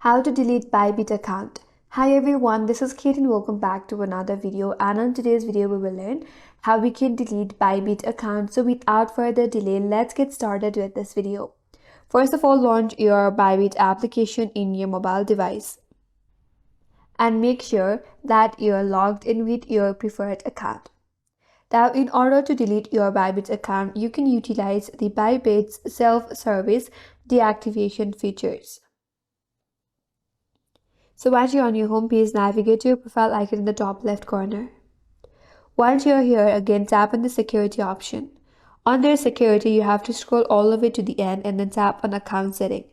How to delete Bybit account. Hi everyone, this is Kate and welcome back to another video, and on today's video we will learn how we can delete Bybit account. So without further delay, let's get started with this video. First of all, launch your Bybit application in your mobile device and make sure that you're logged in with your preferred account. Now, in order to delete your Bybit account, you can utilize the Bybit's self-service deactivation features. So once you're on your home page, navigate to your profile icon in the top left corner. Once you're here, again tap on the security option. Under security, you have to scroll all the way to the end and then tap on account setting.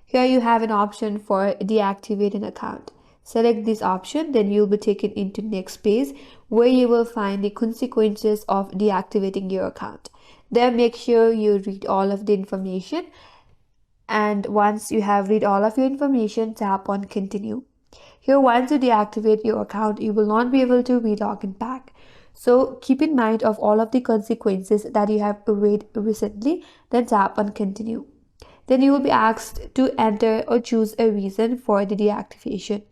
Here you have an option for deactivate an account. Select this option, then you'll be taken into next page where you will find the consequences of deactivating your account. There, make sure you read all of the information, and once you have read all of your information, tap on continue. Here, once you deactivate your account, you will not be able to re-log in back. So keep in mind of all of the consequences that you have read recently, then tap on continue. Then you will be asked to enter or choose a reason for the deactivation.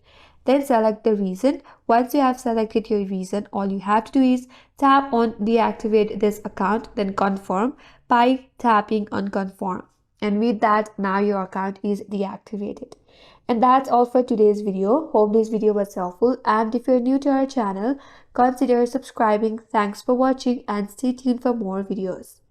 Then select the reason. Once you have selected your reason, all you have to do is tap on deactivate this account, then confirm by tapping on confirm. And with that, now your account is deactivated. And that's all for today's video. Hope this video was helpful, and if you're new to our channel, consider subscribing. Thanks for watching and stay tuned for more videos.